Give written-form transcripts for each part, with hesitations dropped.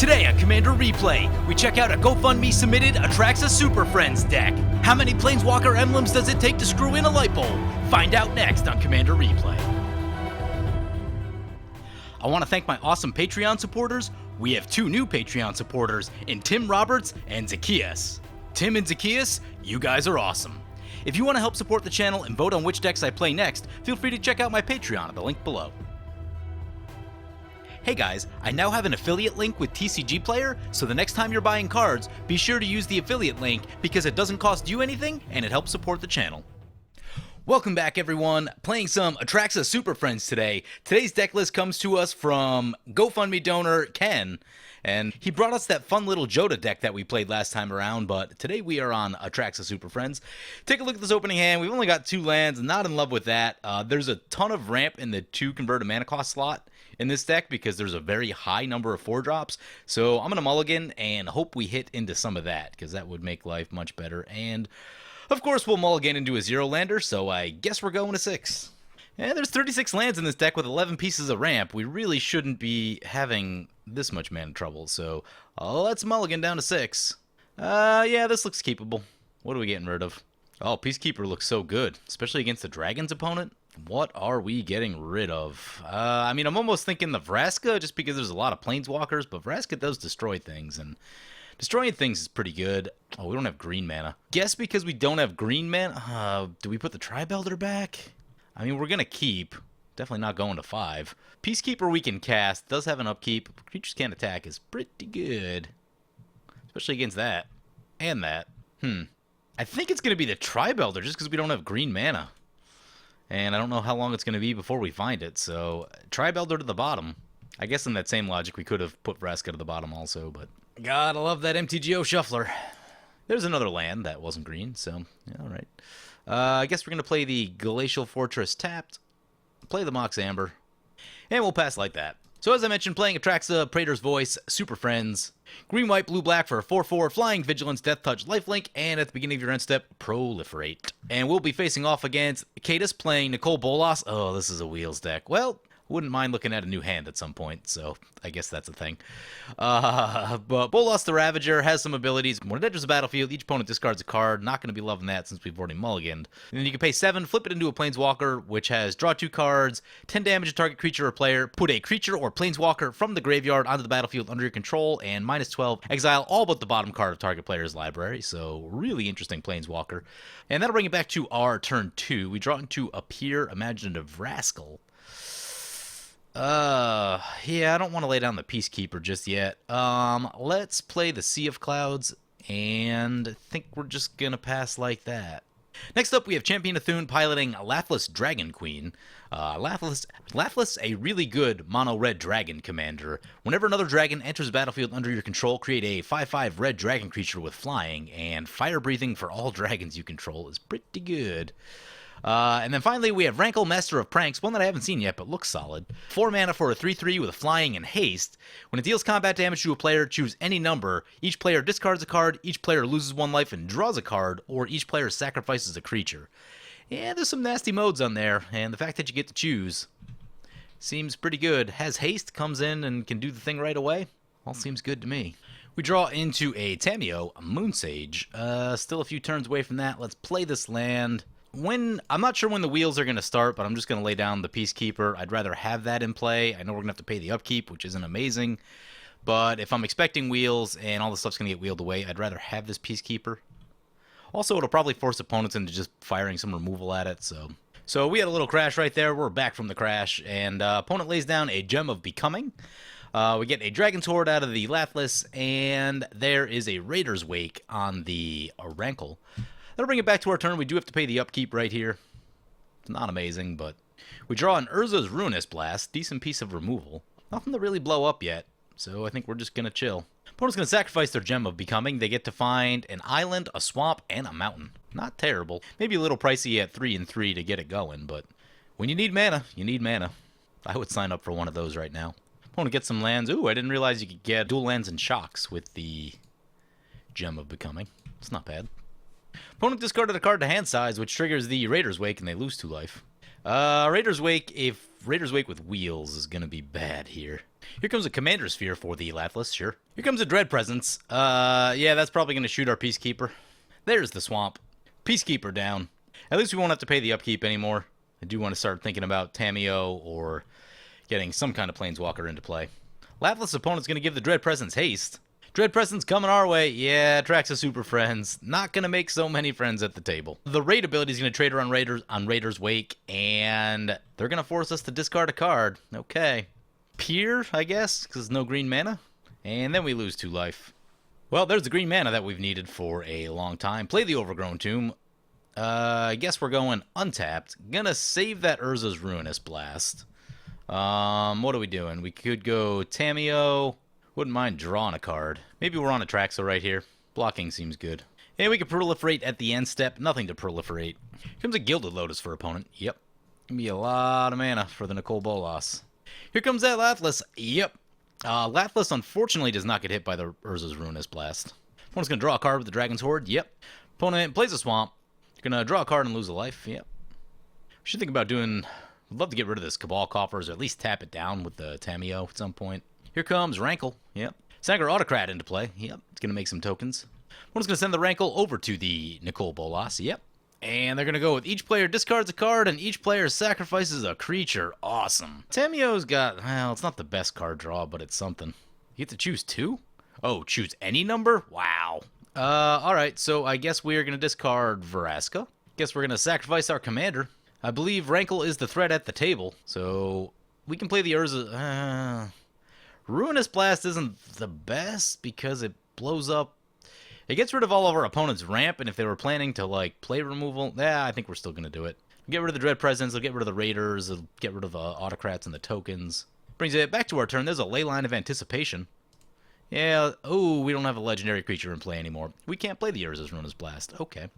Today on Commander Replay, we check out a GoFundMe submitted Atraxa Super Friends deck. How many Planeswalker emblems does it take to screw in a light bulb? Find out next on Commander Replay. I want to thank my awesome Patreon supporters. We have two new Patreon supporters in Tim Roberts and Zacchaeus. Tim and Zacchaeus, you guys are awesome. If you want to help support the channel and vote on which decks I play next, feel free to check out my Patreon at the link below. Hey guys, I now have an affiliate link with TCG Player, so the next time you're buying cards, be sure to use the affiliate link because it doesn't cost you anything and it helps support the channel. Welcome back everyone, playing some Atraxa Super Friends today. Today's deck list comes to us from GoFundMe donor Ken, and he brought us that fun little Joda deck that we played last time around, but today we are on Atraxa Super Friends. Take a look at this opening hand. We've only got 2 lands, not in love with that. There's a ton of ramp in the 2 converted mana cost slot in this deck because there's a very high number of 4-drops, so I'm going to mulligan and hope we hit into some of that because that would make life much better. And of course we'll mulligan into a 0-lander, so I guess we're going to 6. And there's 36 lands in this deck with 11 pieces of ramp. We really shouldn't be having this much mana trouble, so let's mulligan down to 6. Yeah, this looks keepable. What are we getting rid of? Oh, Peacekeeper looks so good, especially against the Dragon's opponent. What are we getting rid of? I mean, I'm almost thinking the Vraska, just because there's a lot of Planeswalkers, but Vraska does destroy things, and destroying things is pretty good. Oh, we don't have green mana. Guess because we don't have green mana, do we put the Tri-Belder back? I mean, we're going to keep. Definitely not going to 5. Peacekeeper we can cast. Does have an upkeep. Creatures can't attack is pretty good. Especially against that. And that. I think it's going to be the Tri-Belder just because we don't have green mana. And I don't know how long it's going to be before we find it. So, Tri-Belder to the bottom. I guess in that same logic we could have put Vraska to the bottom also. But God, I love that MTGO Shuffler. There's another land that wasn't green. So, yeah, alright. I guess we're going to play the Glacial Fortress tapped, play the Mox Amber, and we'll pass like that. So as I mentioned, playing Atraxa, Praetor's Voice, Super Friends, green, white, blue, black for a 4/4, flying, vigilance, death touch, lifelink, and at the beginning of your end step, proliferate. And we'll be facing off against Cadus playing Nicole Bolas. Oh, this is a wheels deck. Well, wouldn't mind looking at a new hand at some point, so I guess that's a thing. But Bolas the Ravager has some abilities. When it enters the battlefield, each opponent discards a card. Not going to be loving that since we've already mulliganed. And then you can pay 7, flip it into a Planeswalker, which has draw 2 cards, 10 damage to target creature or player, put a creature or Planeswalker from the graveyard onto the battlefield under your control, and -12, exile all but the bottom card of target player's library. So really interesting Planeswalker. And that'll bring it back to our turn 2. We draw into a Pure Imaginative Rankle. Yeah, I don't want to lay down the Peacekeeper just yet. Let's play the Sea of Clouds, and I think we're just gonna pass like that. Next up, we have Champion Athune piloting Lathliss Dragon Queen. Lathliss, a really good mono-red dragon commander. Whenever another dragon enters the battlefield under your control, create a 5/5 red dragon creature with flying, and fire breathing for all dragons you control is pretty good. And then finally, we have Rankle, Master of Pranks, one that I haven't seen yet, but looks solid. 4 mana for a 3/3 with flying and haste. When it deals combat damage to a player, choose any number. Each player discards a card, each player loses 1 life and draws a card, or each player sacrifices a creature. Yeah, there's some nasty modes on there, and the fact that you get to choose seems pretty good. Has haste, comes in and can do the thing right away. All seems good to me. We draw into a Tamiyo, a Moonsage. Still a few turns away from that. Let's play this land. I'm not sure when the wheels are going to start, but I'm just going to lay down the Peacekeeper. I'd rather have that in play. I know we're going to have to pay the upkeep, which isn't amazing. But if I'm expecting wheels and all the stuff's going to get wheeled away, I'd rather have this Peacekeeper. Also, it'll probably force opponents into just firing some removal at it. So we had a little crash right there. We're back from the crash. And opponent lays down a Gem of Becoming. We get a Dragon's Horde out of the Lathliss. And there is a Raider's Wake on the Rankle. That'll bring it back to our turn. We do have to pay the upkeep right here. It's not amazing, but we draw an Urza's Ruinous Blast. Decent piece of removal. Nothing to really blow up yet, so I think we're just going to chill. Opponent's going to sacrifice their Gem of Becoming. They get to find an island, a swamp, and a mountain. Not terrible. Maybe a little pricey at 3 and 3 to get it going, but when you need mana, you need mana. I would sign up for one of those right now. Opponent gets some lands. Ooh, I didn't realize you could get dual lands and shocks with the Gem of Becoming. It's not bad. Opponent discarded a card to hand size, which triggers the Raider's Wake, and they lose 2 life. Raider's Wake, if Raider's Wake with wheels is gonna be bad here. Here comes a Commander Sphere for the Lathliss, sure. Here comes a Dread Presence. Yeah, that's probably gonna shoot our Peacekeeper. There's the Swamp. Peacekeeper down. At least we won't have to pay the upkeep anymore. I do want to start thinking about Tamiyo or getting some kind of Planeswalker into play. Lathliss opponent's gonna give the Dread Presence haste. Dread Presence coming our way. Yeah, Atraxa super friends. Not going to make so many friends at the table. The raid ability is going to trade her on Raider's Wake, and they're going to force us to discard a card. Okay. Peer, I guess, because no green mana. And then we lose 2 life. Well, there's the green mana that we've needed for a long time. Play the Overgrown Tomb. I guess we're going untapped. Gonna save that Urza's Ruinous Blast. What are we doing? We could go Tamiyo. Wouldn't mind drawing a card. Maybe we're on Atraxa right here. Blocking seems good. And we can proliferate at the end step. Nothing to proliferate. Here comes a Gilded Lotus for opponent. Yep. Gonna be a lot of mana for the Nicole Bolas. Here comes that Lathliss. Yep. Lathliss unfortunately does not get hit by the Urza's Ruinous Blast. Opponent's gonna draw a card with the Dragon's Horde. Yep. Opponent plays a Swamp. Gonna draw a card and lose a life. Yep. We should think about doing... I'd love to get rid of this Cabal Coffers, or at least tap it down with the Tamiyo at some point. Here comes Rankle. Yep. Sagar Autocrat into play. Yep. It's going to make some tokens. One's going to send the Rankle over to the Nicole Bolas. Yep. And they're going to go with each player discards a card and each player sacrifices a creature. Awesome. Tamiyo's got, well, it's not the best card draw, but it's something. You get to choose 2? Oh, choose any number? Wow. Alright, so I guess we're going to discard Vraska. Guess we're going to sacrifice our commander. I believe Rankle is the threat at the table, so we can play the Urza... Ruinous Blast isn't the best because it blows up. It gets rid of all of our opponent's ramp, and if they were planning to, like, play removal, I think we're still going to do it. We'll get rid of the Dread Presence, they'll get rid of the Raiders, they'll get rid of the Autocrats and the tokens. Brings it back to our turn. There's a Leyline of Anticipation. Yeah, oh, we don't have a legendary creature in play anymore. We can't play the Urza's Ruinous Blast. Okay.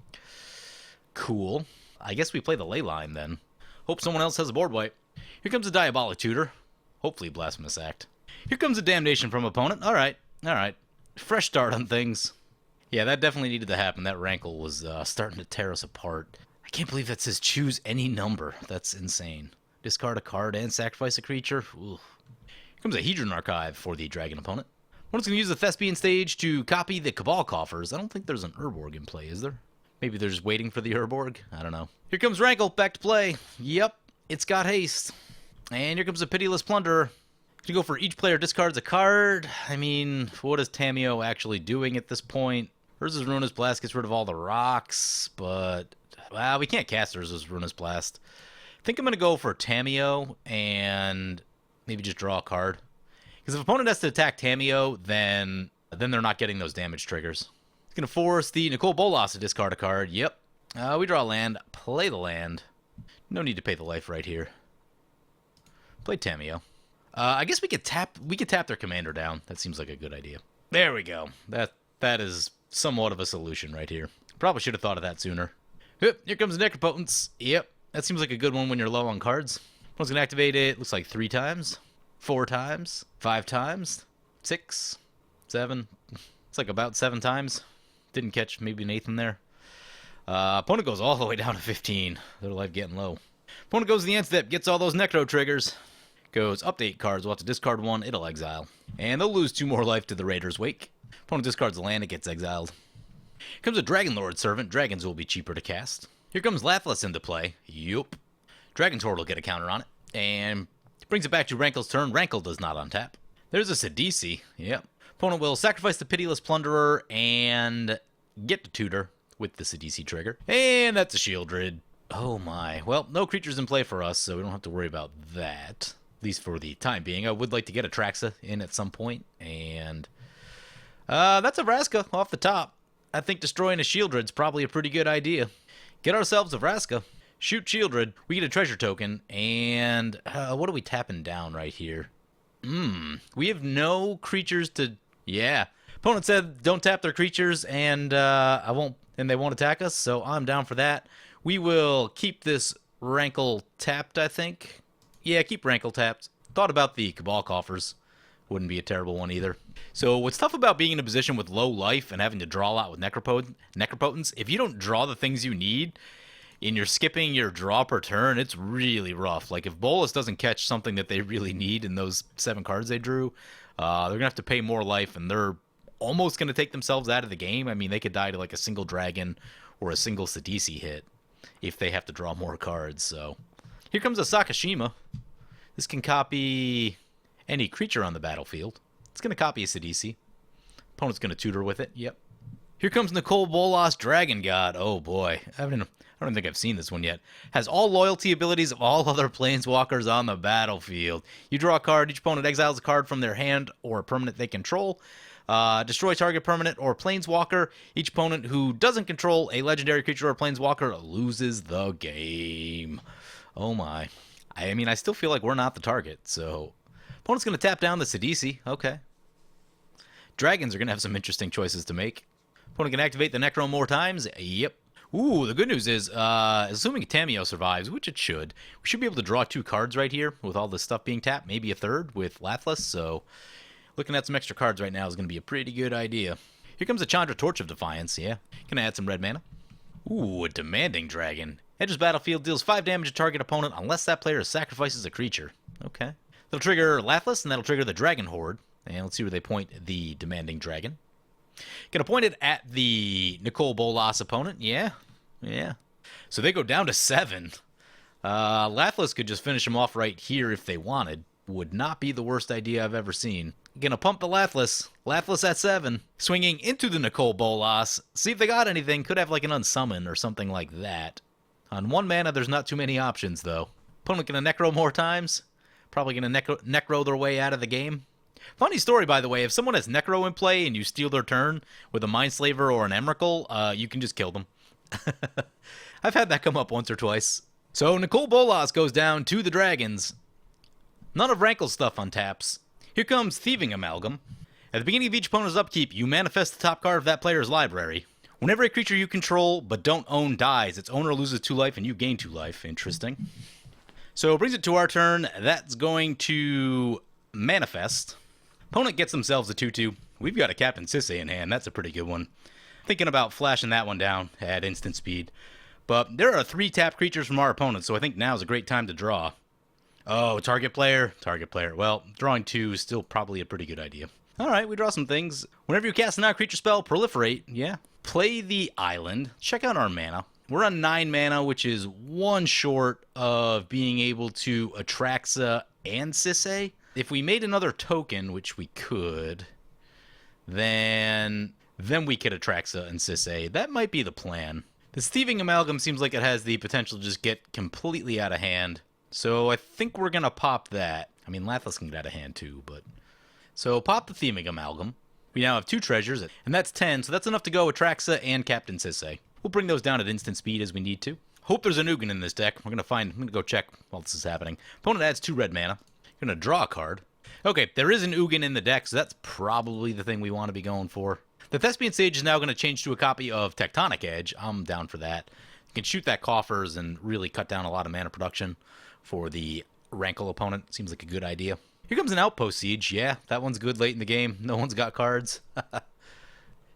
Cool. I guess we play the Leyline, then. Hope someone else has a board wipe. Here comes a Diabolic Tutor. Hopefully Blasphemous Act. Here comes a Damnation from opponent. Alright, alright. Fresh start on things. Yeah, that definitely needed to happen. That Rankle was starting to tear us apart. I can't believe that says choose any number. That's insane. Discard a card and sacrifice a creature. Ooh. Here comes a Hedron Archive for the Dragon opponent. One's going to use the Thespian Stage to copy the Cabal Coffers. I don't think there's an Urborg in play, is there? Maybe they're just waiting for the Urborg? I don't know. Here comes Rankle, back to play. Yep, it's got haste. And here comes a Pitiless Plunderer. To go for each player discards a card. I mean, what is Tamiyo actually doing at this point? Urza's Ruinous Blast gets rid of all the rocks, but... Well, we can't cast Urza's Ruinous Blast. I think I'm going to go for Tamiyo and maybe just draw a card. Because if opponent has to attack Tamiyo, then they're not getting those damage triggers. It's going to force the Nicole Bolas to discard a card. Yep. We draw a land. Play the land. No need to pay the life right here. Play Tamiyo. I guess we could tap their commander down. That seems like a good idea. There we go. That is somewhat of a solution right here. Probably should have thought of that sooner. Here comes Necropotence. Yep. That seems like a good one when you're low on cards. One's going to activate it, looks like 3 times, 4 times, 5 times, 6, 7. It's like about 7 times. Didn't catch maybe an 8th in there. Opponent goes all the way down to 15. Their life getting low. Opponent goes to the end step, gets all those Necro triggers. Goes update cards, we'll have to discard 1, it'll exile. And they'll lose 2 more life to the Raider's Wake. Opponent discards the land, it gets exiled. Here comes a Dragon Lord Servant, dragons will be cheaper to cast. Here comes Lathliss into play, yup. Dragon's Horde will get a counter on it. And brings it back to Rankle's turn, Rankle does not untap. There's a Sidisi, yep. Opponent will sacrifice the Pitiless Plunderer and get to tutor with the Sidisi trigger. And that's a Shieldred. Oh my, well, no creatures in play for us, so we don't have to worry about that. At least for the time being. I would like to get Atraxa in at some point, and that's a Vraska off the top. I think destroying a Shieldred's probably a pretty good idea. Get ourselves a Vraska, shoot Shieldred, we get a treasure token, and what are we tapping down right here? We have no creatures to... Yeah. Opponent said don't tap their creatures, and they won't attack us, so I'm down for that. We will keep this Rankle tapped, I think. Yeah, keep Rankle tapped. Thought about the Cabal Coffers. Wouldn't be a terrible one either. So what's tough about being in a position with low life and having to draw a lot with Necropotence, if you don't draw the things you need, and you're skipping your draw per turn, it's really rough. Like, if Bolas doesn't catch something that they really need in those 7 cards they drew, they're going to have to pay more life, and they're almost going to take themselves out of the game. I mean, they could die to, like, a single dragon or a single Sidisi hit if they have to draw more cards, so... Here comes a Sakashima. This can copy any creature on the battlefield. It's going to copy a Sidisi. Opponent's going to tutor with it, yep. Here comes Nicol Bolas, Dragon God. Oh boy, I don't think I've seen this one yet. Has all loyalty abilities of all other planeswalkers on the battlefield. You draw a card, each opponent exiles a card from their hand or a permanent they control. Destroy target permanent or planeswalker. Each opponent who doesn't control a legendary creature or planeswalker loses the game. Oh my. I mean, I still feel like we're not the target, so... Opponent's going to tap down the Sidisi. Okay. Dragons are going to have some interesting choices to make. Opponent can activate the Necro more times. Yep. Ooh, the good news is, assuming Tameo survives, which it should, we should be able to draw 2 cards right here with all this stuff being tapped. Maybe a third with Lathliss, so looking at some extra cards right now is going to be a pretty good idea. Here comes a Chandra Torch of Defiance, yeah. Gonna add some red mana. Ooh, a Demanding Dragon. Enters battlefield, deals 5 damage to target opponent unless that player sacrifices a creature. Okay. That'll trigger Lathliss, and that'll trigger the Dragon Horde. And let's see where they point the Demanding Dragon. Gonna point it at the Nicol Bolas opponent. Yeah. So they go down to 7. Lathliss could just finish them off right here if they wanted. Would not be the worst idea I've ever seen. Gonna pump the Lathliss. Lathliss at 7. Swinging into the Nicol Bolas. See if they got anything. Could have like an unsummon or something like that. On 1 mana, there's not too many options, though. Opponent gonna Necro more times. Probably gonna Necro their way out of the game. Funny story, by the way. If someone has Necro in play and you steal their turn with a Mindslaver or an Emrakul, you can just kill them. I've had that come up once or twice. So Nicol Bolas goes down to the Dragons. None of Rankle's stuff on taps. Here comes Thieving Amalgam. At the beginning of each opponent's upkeep, you manifest the top card of that player's library. Whenever a creature you control but don't own dies, its owner loses 2 life and you gain 2 life. Interesting. So it brings it to our turn. That's going to manifest. Opponent gets themselves a 2/2. We've got a Captain Sisse in hand. That's a pretty good one. Thinking about flashing that one down at instant speed. But there are 3 tap creatures from our opponent, so I think now is a great time to draw. Oh, target player. Well, drawing 2 is still probably a pretty good idea. Alright, we draw some things. Whenever you cast a non-creature spell, proliferate. Yeah. Play the island. Check out our mana. We're on 9 mana, which is 1 short of being able to Atraxa and Sisse. If we made another token, which we could, then we could Atraxa and Sisse. That might be the plan. This Thieving Amalgam seems like it has the potential to just get completely out of hand. So I think we're going to pop that. I mean, Lathliss can get out of hand too, but... So pop the Thieving Amalgam. We now have 2 treasures, and that's 10, so that's enough to go Atraxa and Captain Sisse. We'll bring those down at instant speed as we need to. Hope there's an Ugin in this deck. I'm going to go check while this is happening. Opponent adds 2 red mana. Going to draw a card. Okay, there is an Ugin in the deck, so that's probably the thing we want to be going for. The Thespian Sage is now going to change to a copy of Tectonic Edge. I'm down for that. You can shoot that Coffers and really cut down a lot of mana production for the Rankle opponent. Seems like a good idea. Here comes an Outpost Siege. Yeah, that one's good late in the game. No one's got cards.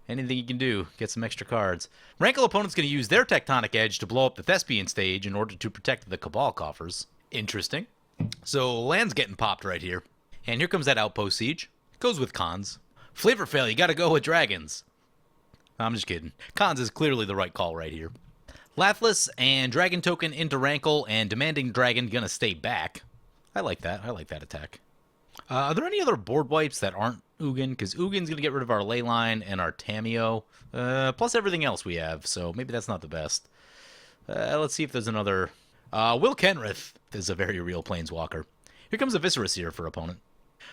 Anything you can do, get some extra cards. Rankle opponent's going to use their Tectonic Edge to blow up the Thespian Stage in order to protect the Cabal Coffers. Interesting. So land's getting popped right here. And here comes that Outpost Siege. Goes with cons. Flavor Fail, you gotta go with dragons. I'm just kidding. Cons is clearly the right call right here. Lathliss and Dragon Token into Rankle, and Demanding Dragon gonna stay back. I like that. I like that attack. Are there any other board wipes that aren't Ugin? Because Ugin's gonna get rid of our Leyline and our Tameo, plus everything else we have, so maybe that's not the best. Let's see if there's another... Will Kenrith is a very real Planeswalker. Here comes a Viscera Seer for opponent.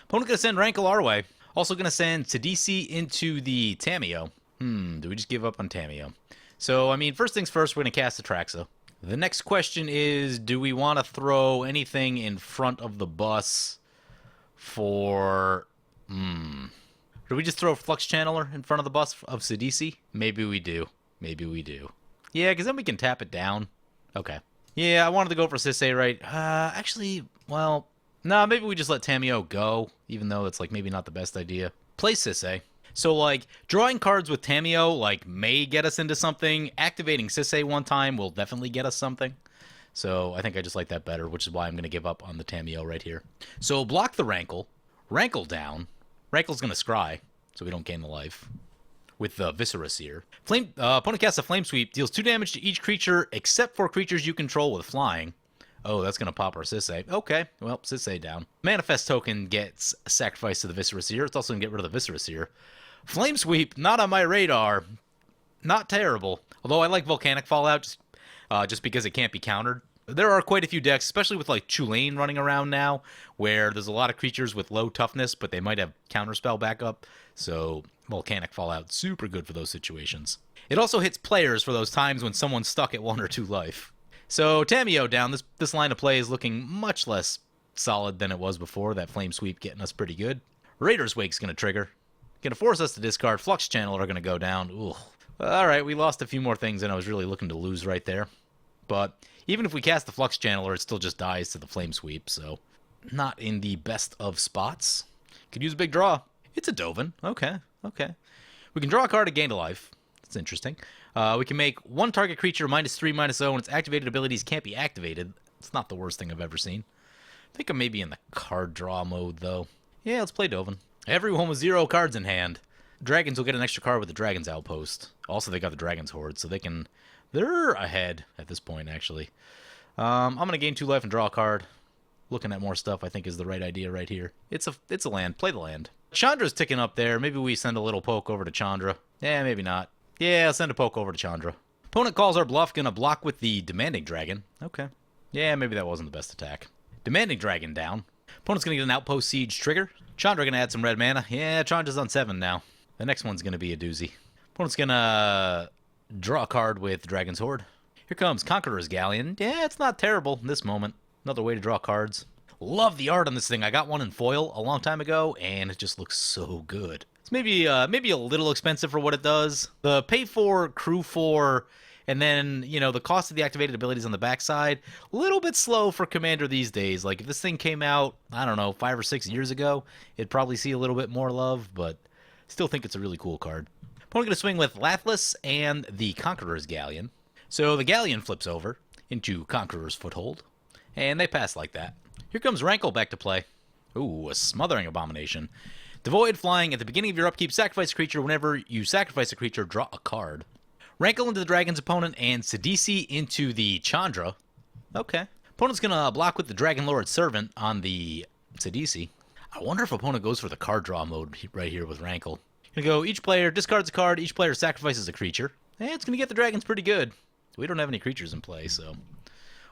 Opponent gonna send Rankle our way. Also gonna send Sidisi into the Tameo. Do we just give up on Tameo? So, I mean, first things first, we're gonna cast Atraxa. The next question is, do we want to throw anything in front of the bus for... Do we just throw Flux Channeler in front of the bus of Sidisi? Maybe we do. Maybe we do. Yeah, because then we can tap it down. Okay. Yeah, I wanted to go for Sisse, right? Actually, well... No, maybe we just let Tameo go, even though it's, like, maybe not the best idea. Play Sisse. So, like, drawing cards with Tamiyo, like, may get us into something. Activating Sisei one time will definitely get us something. So, I think I just like that better, which is why I'm going to give up on the Tamiyo right here. So, block the Rankle. Rankle down. Rankle's going to scry, so we don't gain the life. With the Viscera Seer. Opponent casts a Flame Sweep, deals 2 damage to each creature except for creatures you control with flying. Oh, that's going to pop our Sisei. Okay, well, Sisei down. Manifest token gets sacrificed to the Viscera Seer. It's also going to get rid of the Viscera Seer. Flame Sweep, not on my radar. Not terrible. Although I like Volcanic Fallout just because it can't be countered. There are quite a few decks, especially with like Chulane running around now, where there's a lot of creatures with low toughness, but they might have counterspell backup. So Volcanic Fallout, super good for those situations. It also hits players for those times when someone's stuck at 1 or 2 life. So Tamiyo down. This line of play is looking much less solid than it was before. That Flame Sweep getting us pretty good. Raider's Wake's going to trigger. Going to force us to discard. Flux Channel are going to go down. Ooh. All right, we lost a few more things than I was really looking to lose right there. But even if we cast the Flux Channeler, it still just dies to the Flame Sweep, so not in the best of spots. Could use a big draw. It's a Dovin. Okay. We can draw a card to gain a life. That's interesting. We can make one target creature -3/-0, and its activated abilities can't be activated. It's not the worst thing I've ever seen. I think I'm maybe in the card draw mode, though. Yeah, let's play Dovin. Everyone with 0 cards in hand. Dragons will get an extra card with the Dragon's Outpost. Also, they got the Dragon's Horde, so they're ahead at this point, actually. I'm going to gain 2 life and draw a card. Looking at more stuff, I think, is the right idea right here. It's a land. Play the land. Chandra's ticking up there. Maybe we send a little poke over to Chandra. Yeah, maybe not. Yeah, I'll send a poke over to Chandra. Opponent calls our bluff. Gonna block with the Demanding Dragon. Okay. Yeah, maybe that wasn't the best attack. Demanding Dragon down. Opponent's gonna get an Outpost Siege trigger. Chandra gonna add some red mana. Yeah, Chandra's on 7 now. The next one's gonna be a doozy. Opponent's gonna draw a card with Dragon's Horde. Here comes Conqueror's Galleon. Yeah, it's not terrible in this moment. Another way to draw cards. Love the art on this thing. I got one in foil a long time ago, and it just looks so good. It's maybe a little expensive for what it does. The pay for, crew for, and then, the cost of the activated abilities on the backside, a little bit slow for Commander these days. Like, if this thing came out, I don't know, 5 or 6 years ago, it'd probably see a little bit more love, but still think it's a really cool card. Opponent going to swing with Lathliss and the Conqueror's Galleon. So the Galleon flips over into Conqueror's Foothold, and they pass like that. Here comes Rankle back to play. Ooh, a Smothering Abomination. Devoid flying. At the beginning of your upkeep, sacrifice a creature. Whenever you sacrifice a creature, draw a card. Rankle into the Dragon's opponent, and Sidisi into the Chandra. Okay. Opponent's going to block with the Dragon Lord Servant on the Sidisi. I wonder if opponent goes for the card draw mode right here with Rankle. Going to go, each player discards a card, each player sacrifices a creature. And it's going to get the dragons pretty good. We don't have any creatures in play, so...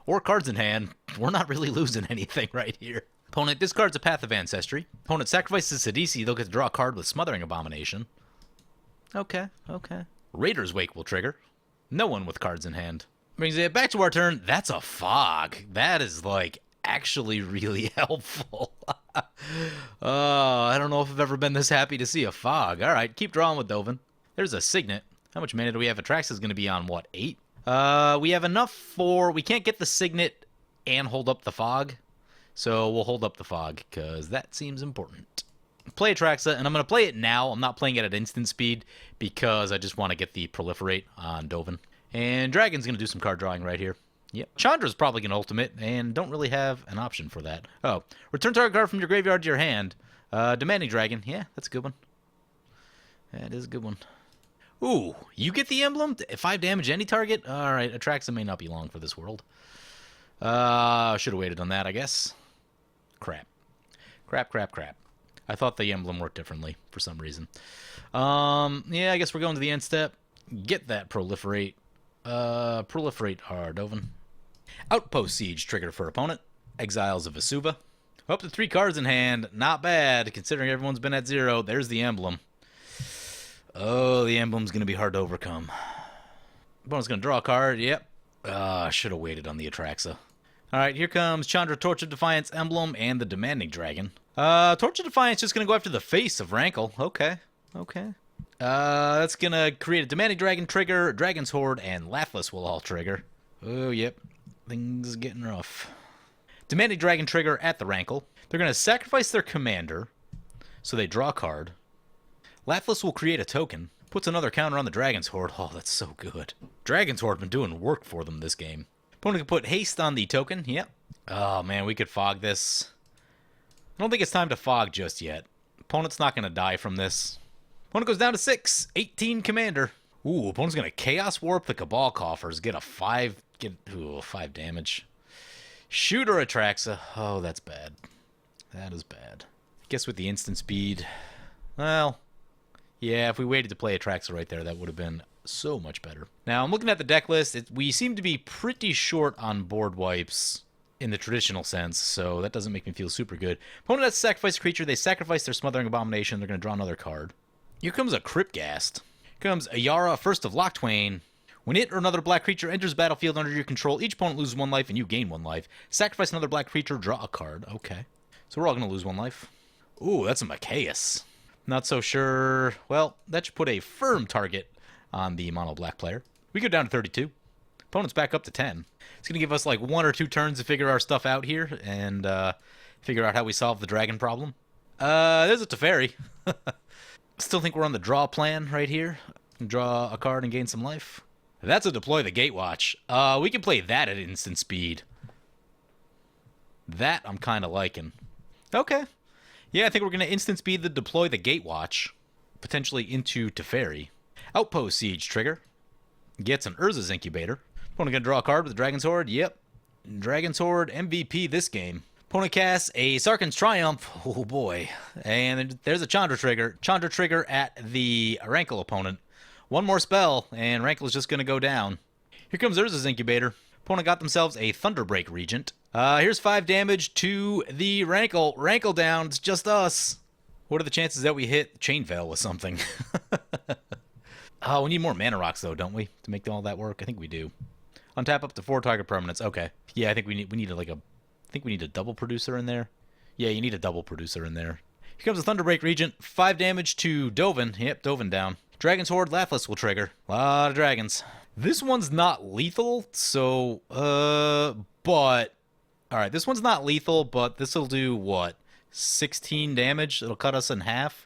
Or cards in hand. We're not really losing anything right here. Opponent discards a Path of Ancestry. Opponent sacrifices Sidisi. They'll get to draw a card with Smothering Abomination. Okay. Raider's Wake will trigger. No one with cards in hand. Brings it back to our turn. That's a Fog. That is, actually really helpful. I don't know if I've ever been this happy to see a Fog. All right, keep drawing with Dovin. There's a Signet. How much mana do we have? Atraxa is going to be on, 8? We have enough for... We can't get the Signet and hold up the Fog. So we'll hold up the Fog, because that seems important. Play Atraxa, and I'm going to play it now. I'm not playing it at instant speed, because I just want to get the Proliferate on Dovin. And Dragon's going to do some card drawing right here. Yep. Chandra's probably going to ultimate, and don't really have an option for that. Oh, return target card from your graveyard to your hand. Demanding Dragon. Yeah, that's a good one. That is a good one. Ooh, you get the emblem? 5 damage any target? Alright, Atraxa may not be long for this world. Should have waited on that, I guess. Crap. I thought the emblem worked differently for some reason. Yeah, I guess we're going to the end step. Get that Proliferate. Proliferate our Dovin. Outpost Siege trigger for opponent. Exiles of Vesuva. Up to 3 cards in hand. Not bad, considering everyone's been at 0. There's the emblem. Oh, the emblem's going to be hard to overcome. Opponent's going to draw a card. Yep. I should have waited on the Atraxa. Alright, here comes Chandra, Torch of Defiance emblem, and the Demanding Dragon. Torch of Defiance just going to go after the face of Rankle. Okay. That's going to create a Demanding Dragon trigger, Dragon's Horde, and Lathliss will all trigger. Oh, yep. Things getting rough. Demanding Dragon trigger at the Rankle. They're going to sacrifice their commander, so they draw a card. Lathliss will create a token. Puts another counter on the Dragon's Horde. Oh, that's so good. Dragon's Horde been doing work for them this game. Opponent can put haste on the token. Yep. Oh, man, we could fog this. I don't think it's time to fog just yet. Opponent's not going to die from this. Opponent goes down to 6. 18 commander. Ooh, opponent's going to Chaos Warp the Cabal Coffers. Get a 5... Ooh, 5 damage. Shooter Atraxa. Oh, that's bad. That is bad. I guess with the instant speed... Well... Yeah, if we waited to play Atraxa right there, that would have been so much better. Now, I'm looking at the deck list. We seem to be pretty short on board wipes in the traditional sense, so that doesn't make me feel super good. Opponent has to sacrifice a creature. They sacrifice their Smothering Abomination. They're going to draw another card. Here comes a Cryptghast. Here comes Ayara, First of Locktwain. When it or another black creature enters the battlefield under your control, each opponent loses 1 life and you gain 1 life. Sacrifice another black creature, draw a card. Okay. So we're all going to lose 1 life. Ooh, that's a Machias. Not so sure. Well, that should put a firm target on the mono black player. We go down to 32. Opponent's back up to 10. It's going to give us like 1 or 2 turns to figure our stuff out here and figure out how we solve the dragon problem. There's a Teferi. Still think we're on the draw plan right here. Draw a card and gain some life. That's a Deploy the Gatewatch. We can play that at instant speed. That I'm kind of liking. Okay. Yeah, I think we're going to instant speed the Deploy the Gatewatch, potentially into Teferi. Outpost Siege trigger. Gets an Urza's Incubator. Opponent going to draw a card with the Dragon's Horde. Yep. Dragon's Horde MVP this game. Opponent casts a Sarkhan's Triumph. Oh boy. And there's a Chandra trigger. Chandra trigger at the Rankle opponent. 1 more spell, and Rankle is just going to go down. Here comes Urza's Incubator. Opponent got themselves a Thunderbreak Regent. Here's 5 damage to the Rankle. Rankle down. It's just us. What are the chances that we hit Chain Veil with something? Oh, we need more mana rocks, though, don't we? To make all that work? I think we do. Untap up to 4 target permanents. Okay. Yeah, I think we need a double producer in there. Yeah, you need a double producer in there. Here comes a Thunderbreak Regent. 5 damage to Dovin. Yep, Dovin down. Dragon's Horde, Lathliss will trigger. A lot of dragons. This one's not lethal, so, but... Alright, this one's not lethal, but this will do, what, 16 damage? It'll cut us in half.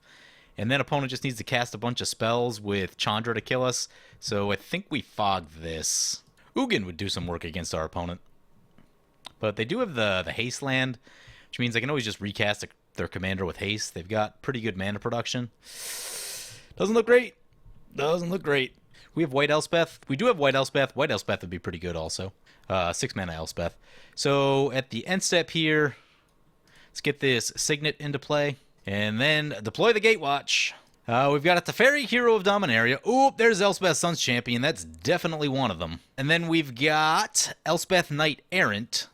And then opponent just needs to cast a bunch of spells with Chandra to kill us. So I think we fog this. Ugin would do some work against our opponent. But they do have the haste land, which means I can always just recast their commander with haste. They've got pretty good mana production. Doesn't look great. Doesn't look great. We have White Elspeth. We do have White Elspeth. White Elspeth would be pretty good also. 6 mana Elspeth. So at the end step here, let's get this Signet into play. And then deploy the Gatewatch. We've got a Teferi, Hero of Dominaria. Oop, there's Elspeth, Sun's Champion. That's definitely one of them. And then we've got Elspeth, Knight Errant.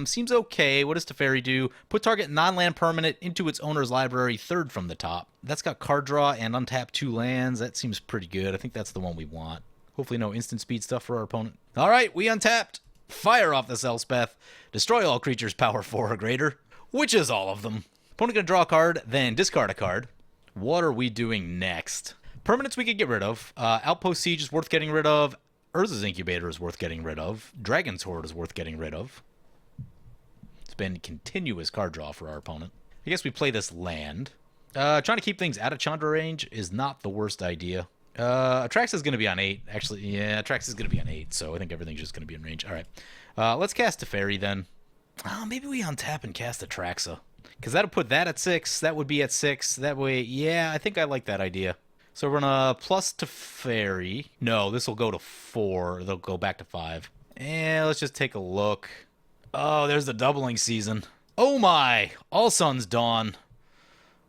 Seems okay. What does Teferi do? Put target non-land permanent into its owner's library, 3rd from the top. That's got card draw and untap 2 lands. That seems pretty good. I think that's the one we want. Hopefully no instant speed stuff for our opponent. All right, we untapped. Fire off this Elspeth. Destroy all creatures power 4 or greater, which is all of them. Opponent gonna draw a card, then discard a card. What are we doing next? Permanents we could get rid of. Outpost Siege is worth getting rid of. Urza's Incubator is worth getting rid of. Dragon's Horde is worth getting rid of. It's been continuous card draw for our opponent. I guess we play this land. Trying to keep things out of Chandra range is not the worst idea. Atraxa is going to be on 8. Actually, yeah, Atraxa is going to be on 8, so I think everything's just going to be in range. All right. Let's cast Teferi then. Maybe we untap and cast Atraxa. Because that'll put that at 6. That would be at 6. That way, yeah, I think I like that idea. So we're going to plus Teferi. No, this will go to 4. They'll go back to 5. And let's just take a look. Oh, there's the doubling season. Oh my! All Sun's Dawn.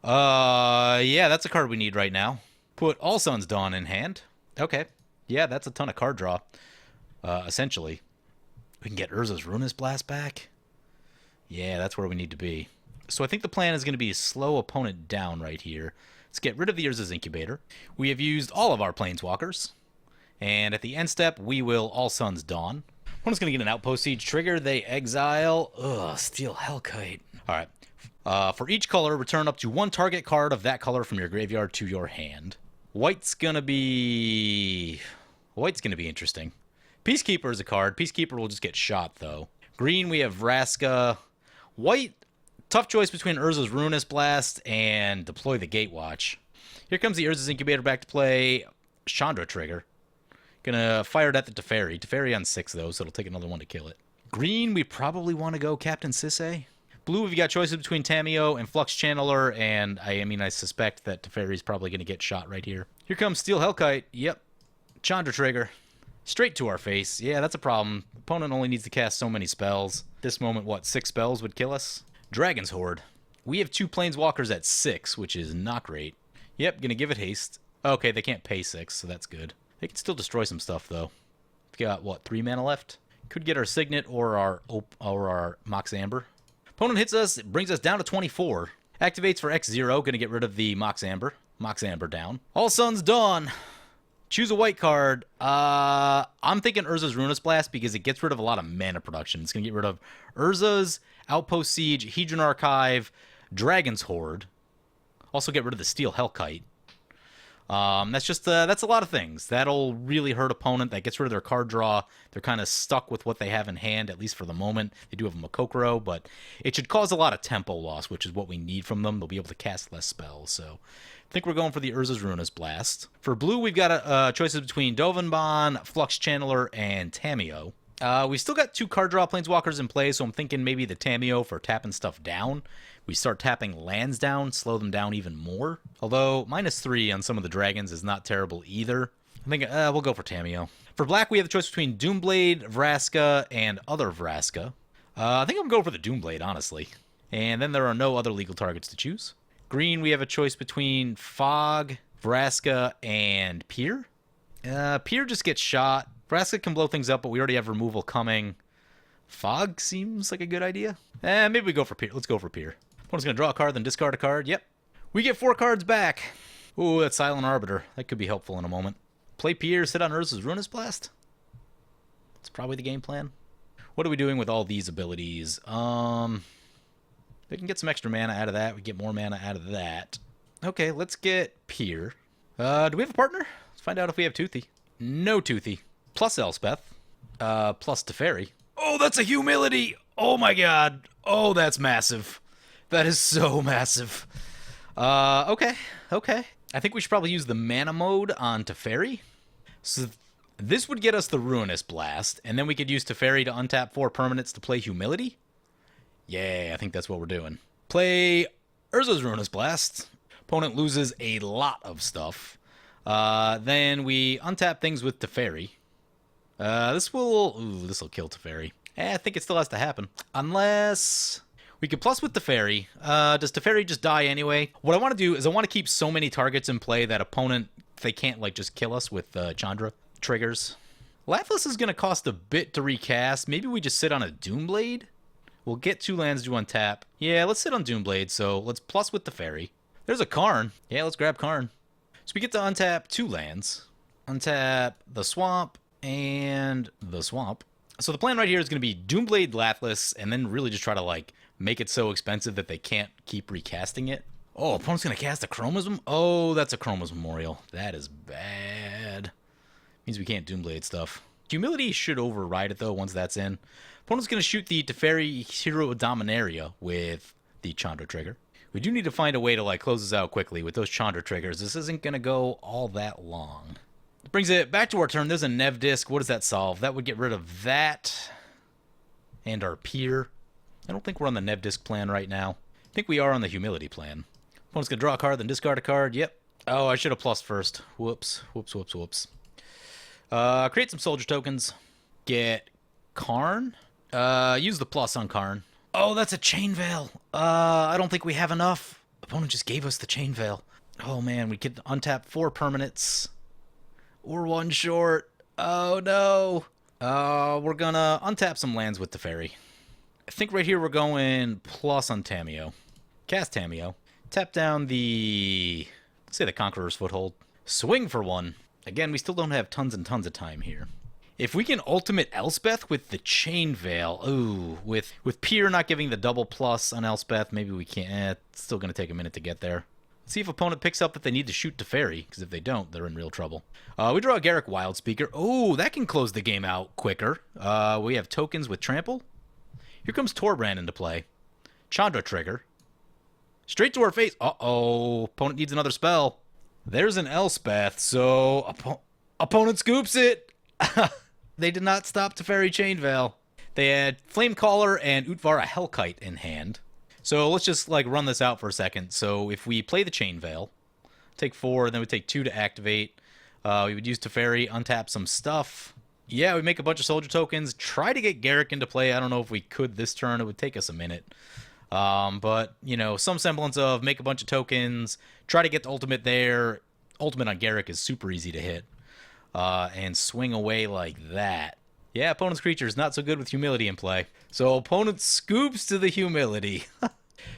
Yeah, that's a card we need right now. Put All Sun's Dawn in hand. Okay. Yeah, that's a ton of card draw. Essentially. We can get Urza's Ruinous Blast back. Yeah, that's where we need to be. So I think the plan is going to be to slow opponent down right here. Let's get rid of the Urza's Incubator. We have used all of our Planeswalkers. And at the end step, we will All Sun's Dawn. Opponent's going to get an Outpost Siege trigger. They exile. Ugh, Steel Hellkite. All right. For each color, return up to 1 target card of that color from your graveyard to your hand. White's going to be interesting. Peacekeeper is a card. Peacekeeper will just get shot, though. Green, we have Vraska. White, tough choice between Urza's Ruinous Blast and Deploy the Gatewatch. Here comes the Urza's Incubator back to play. Chandra Trigger. Gonna fire it at the Teferi. Teferi on 6, though, so it'll take another one to kill it. Green, we probably want to go Captain Sisay. Blue, we've got choices between Tamiyo and Flux Channeler, and I suspect that Teferi's probably going to get shot right here. Here comes Steel Hellkite. Yep. Chandra Trigger. Straight to our face. Yeah, that's a problem. Opponent only needs to cast so many spells. This moment, what, 6 spells would kill us? Dragon's Horde. We have 2 Planeswalkers at 6, which is not great. Yep, gonna give it haste. Okay, they can't pay 6, so that's good. They can still destroy some stuff, though. We've got, what, 3 mana left? Could get our Signet or our Mox Amber. Opponent hits us, it brings us down to 24. Activates for X0, gonna get rid of the Mox Amber. Mox Amber down. All Suns Dawn. Choose a white card. I'm thinking Urza's Ruinous Blast because it gets rid of a lot of mana production. It's gonna get rid of Urza's, Outpost Siege, Hedron Archive, Dragon's Horde. Also get rid of the Steel Hellkite. That's a lot of things. That'll really hurt opponent. That gets rid of their card draw. They're kind of stuck with what they have in hand, at least for the moment. They do have a Makokoro, but it should cause a lot of tempo loss, which is what we need from them. They'll be able to cast less spells, so I think we're going for the Urza's Ruinous Blast. For blue, we've got choices between Dovanbon, Flux Channeler, and Tamiyo. We still got 2 card draw Planeswalkers in play, so I'm thinking maybe the Tamiyo for tapping stuff down. We start tapping lands down, slow them down even more. Although, -3 on some of the dragons is not terrible either. I think we'll go for Tamiyo. For black, we have the choice between Doomblade, Vraska, and other Vraska. I think I'm going for the Doomblade, honestly. And then there are no other legal targets to choose. Green, we have a choice between Fog, Vraska, and Pier. Pier just gets shot. Vraska can blow things up, but we already have removal coming. Fog seems like a good idea. Maybe we go for Pier. Let's go for Pier. Opponent's going to draw a card, then discard a card. Yep. We get 4 cards back. Ooh, that's Silent Arbiter. That could be helpful in a moment. Play Pier, sit on Urza's Ruinous Blast. That's probably the game plan. What are we doing with all these abilities? We can get some extra mana out of that. We get more mana out of that. Okay, let's get Pier. Do we have a partner? Let's find out if we have Toothy. No Toothy. Plus Elspeth. Plus Teferi. Oh, that's a humility! Oh my god. Oh, that's massive. That is so massive. Okay. I think we should probably use the mana mode on Teferi. So this would get us the Ruinous Blast, and then we could use Teferi to untap 4 permanents to play Humility. Yeah, I think that's what we're doing. Play Urza's Ruinous Blast. Opponent loses a lot of stuff. Then we untap things with Teferi. This will kill Teferi. I think it still has to happen. Unless we could plus with Teferi. Does Teferi just die anyway? What I want to do is I want to keep so many targets in play that opponent, they can't like just kill us with Chandra triggers. Lathliss is going to cost a bit to recast. Maybe we just sit on a Doomblade? We'll get 2 lands to untap. Yeah, let's sit on Doomblade, so let's plus with Teferi. There's a Karn. Yeah, let's grab Karn. So we get to untap 2 lands. Untap the Swamp and the Swamp. So the plan right here is going to be Doomblade Lathliss, and then really just try to, like, make it so expensive that they can't keep recasting it. Oh, opponent's going to cast a Chromism? Oh, that's a Chroma's Memorial. That is bad. Means we can't Doomblade stuff. Humility should override it, though, once that's in. Opponent's going to shoot the Teferi Hero Dominaria with the Chandra trigger. We do need to find a way to, like, close this out quickly with those Chandra triggers. This isn't going to go all that long. Brings it back to our turn. There's a Nev Disc. What does that solve? That would get rid of that and our Pier. I don't think we're on the Nev Disc plan right now. I think we are on the Humility plan. Opponent's going to draw a card, then discard a card. Yep. Oh, I should have plus first. Whoops. Create some soldier tokens. Get Karn. Use the plus on Karn. Oh, that's a Chain Veil. I don't think we have enough. Opponent just gave us the Chain Veil. Oh, man. We could untap 4 permanents. Or 1 short. Oh, no. We're going to untap some lands with Teferi. I think right here we're going plus on Tamiyo. Cast Tamiyo. Tap down the, let's say the Conqueror's Foothold. Swing for 1. Again, we still don't have tons and tons of time here. If we can ultimate Elspeth with the Chain Veil, ooh, with Pier not giving the double plus on Elspeth, maybe we can't. It's still going to take a minute to get there. Let's see if opponent picks up that they need to shoot Teferi, because if they don't, they're in real trouble. We draw a Garruk Wildspeaker. Oh, that can close the game out quicker. We have tokens with Trample. Here comes Torbrand into play. Chandra trigger. Straight to our face. Uh-oh. Opponent needs another spell. There's an Elspeth, so opponent scoops it. They did not stop Teferi Chainveil. They had Flamecaller and Utvara Hellkite in hand. So let's just like run this out for a second. So if we play the Chainveil, take 4, and then we take 2 to activate. We would use Teferi, untap some stuff. Yeah, we make a bunch of soldier tokens. Try to get Garruk into play. I don't know if we could this turn. It would take us a minute. But, you know, some semblance of make a bunch of tokens. Try to get the ultimate there. Ultimate on Garruk is super easy to hit. And swing away like that. Yeah, opponent's creature is not so good with humility in play. So opponent scoops to the humility.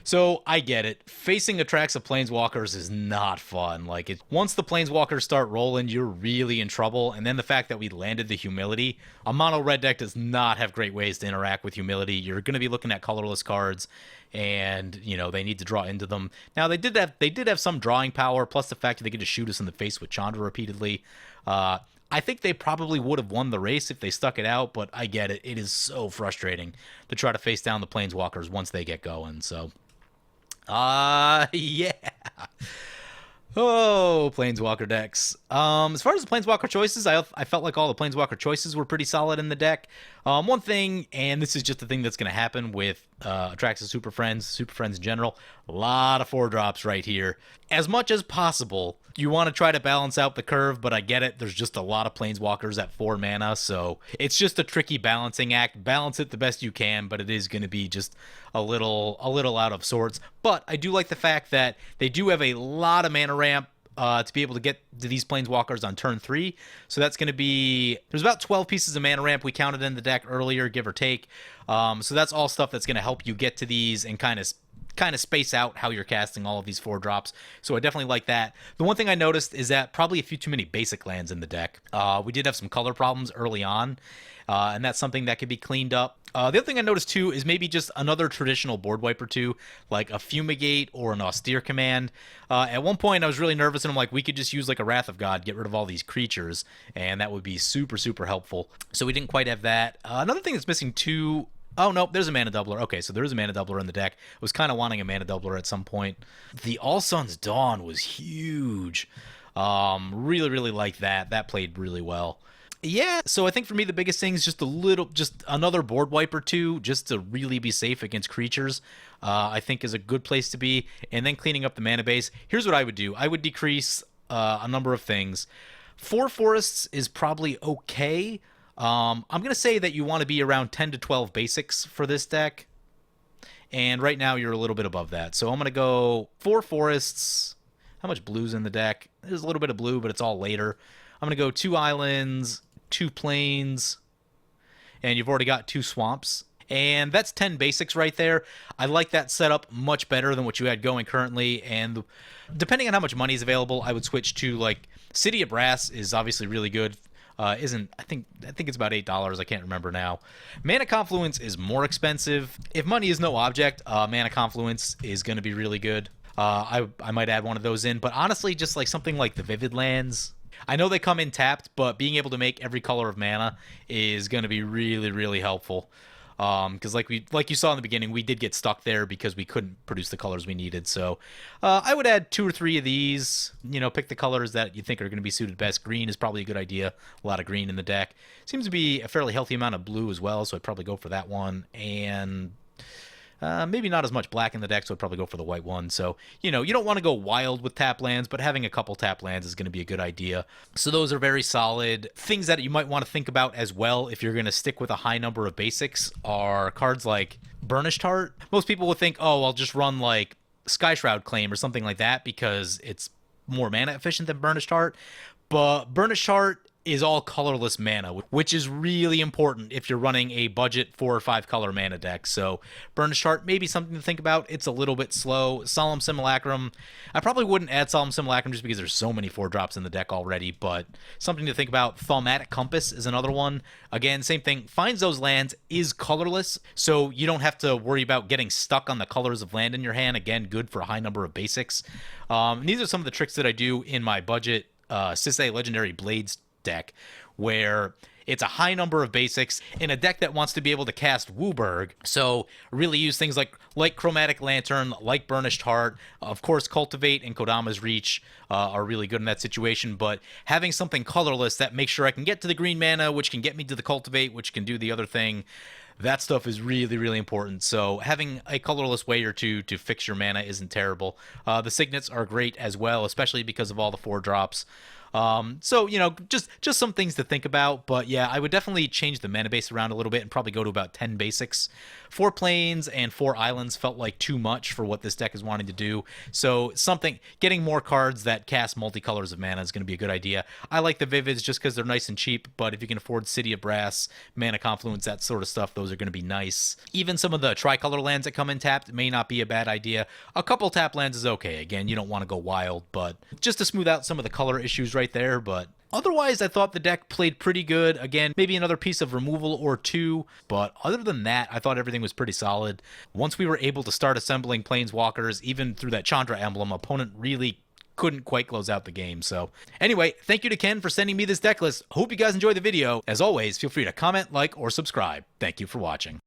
So I get it. Facing Atraxa Planeswalkers is not fun. Like, once the Planeswalkers start rolling, you're really in trouble. And then the fact that we landed the humility, a mono red deck does not have great ways to interact with humility. You're going to be looking at colorless cards, and you know they need to draw into them. Now they did have some drawing power, plus the fact that they get to shoot us in the face with Chandra repeatedly. I think they probably would have won the race if they stuck it out, but I get it. It is so frustrating to try to face down the Planeswalkers once they get going. So, yeah. Oh, Planeswalker decks. As far as the Planeswalker choices, I felt like all the Planeswalker choices were pretty solid in the deck. One thing, and this is just the thing that's going to happen with Atraxa Super Friends in general, a lot of 4-drops right here. As much as possible, you want to try to balance out the curve, but I get it. There's just a lot of Planeswalkers at 4 mana, so it's just a tricky balancing act. Balance it the best you can, but it is going to be just a little out of sorts. But I do like the fact that they do have a lot of mana ramp to be able to get to these Planeswalkers on turn 3. So that's going to be... There's about 12 pieces of mana ramp we counted in the deck earlier, give or take. So that's all stuff that's going to help you get to these and kind of space out how you're casting all of these 4-drops. So I definitely like that. The one thing I noticed is that probably a few too many basic lands in the deck. We did have some color problems early on, and that's something that could be cleaned up. The other thing I noticed too is maybe just another traditional board wipe or two, like a Fumigate or an Austere Command. At one point I was really nervous and I'm like, we could just use like a Wrath of God, get rid of all these creatures, and that would be super, super helpful. So we didn't quite have that. Another thing that's missing too... Oh, no, there's a mana doubler. Okay, so there's a mana doubler in the deck. I was kind of wanting a mana doubler at some point. The All Sun's Dawn was huge. Really, really like that. That played really well. Yeah, so I think for me the biggest thing is just another board wipe or two, just to really be safe against creatures. I think is a good place to be. And then cleaning up the mana base. Here's what I would do. I would decrease a number of things. 4 forests is probably okay. I'm going to say that you want to be around 10 to 12 basics for this deck. And right now you're a little bit above that. So I'm going to go 4 forests. How much blue's in the deck? There's a little bit of blue, but it's all later. I'm going to go 2 islands, 2 plains, and you've already got 2 swamps. And that's 10 basics right there. I like that setup much better than what you had going currently. And depending on how much money is available, I would switch to, like, City of Brass is obviously really good. I think it's about $8. I can't remember now. Mana Confluence is more expensive. If money is no object, Mana Confluence is going to be really good. I might add one of those in, but honestly, just like something like the Vivid Lands. I know they come in tapped, but being able to make every color of mana is going to be really, really helpful. Because like you saw in the beginning, we did get stuck there because we couldn't produce the colors we needed. So I would add 2 or 3 of these. You know, pick the colors that you think are going to be suited best. Green is probably a good idea. A lot of green in the deck. Seems to be a fairly healthy amount of blue as well, so I'd probably go for that one. And maybe not as much black in the deck, so I'd probably go for the white one. So, you know, you don't want to go wild with tap lands, but having a couple tap lands is going to be a good idea. So those are very solid. Things that you might want to think about as well if you're going to stick with a high number of basics are cards like Burnished Heart. Most people would think, oh, I'll just run like Sky Shroud Claim or something like that because it's more mana efficient than Burnished Heart. But Burnished Heart is all colorless mana, which is really important if you're running a budget 4 or 5 color mana deck. So Burnished Heart may be something to think about. It's a little bit slow. Solemn Simulacrum, I probably wouldn't add Solemn Simulacrum just because there's so many 4-drops in the deck already, but something to think about. Thaumatic Compass is another one. Again, same thing. Finds those lands, is colorless, so you don't have to worry about getting stuck on the colors of land in your hand. Again, good for a high number of basics. These are some of the tricks that I do in my budget Sisay Legendary Blades deck, where it's a high number of basics in a deck that wants to be able to cast Wooburg. So really use things like Chromatic Lantern, like Burnished Heart. Of course, Cultivate and Kodama's Reach are really good in that situation, but having something colorless that makes sure I can get to the green mana, which can get me to the Cultivate, which can do the other thing, that stuff is really, really important. So having a colorless way or two to fix your mana isn't terrible. The Signets are great as well, especially because of all the 4-drops. So, you know, just some things to think about. But yeah, I would definitely change the mana base around a little bit and probably go to about 10 basics. 4 plains and 4 islands felt like too much for what this deck is wanting to do. So getting more cards that cast multicolors of mana is going to be a good idea. I like the Vivids just because they're nice and cheap, but if you can afford City of Brass, Mana Confluence, that sort of stuff, those are going to be nice. Even some of the tricolor lands that come in tapped may not be a bad idea. A couple tap lands is okay. Again, you don't want to go wild, but just to smooth out some of the color issues right there. But otherwise, I thought the deck played pretty good. Again, maybe another piece of removal or two, but other than that, I thought everything was pretty solid. Once we were able to start assembling Planeswalkers, even through that Chandra emblem, opponent really couldn't quite close out the game. So anyway, thank you to Ken for sending me this deck list. Hope you guys enjoyed the video. As always, feel free to comment, like, or subscribe. Thank you for watching.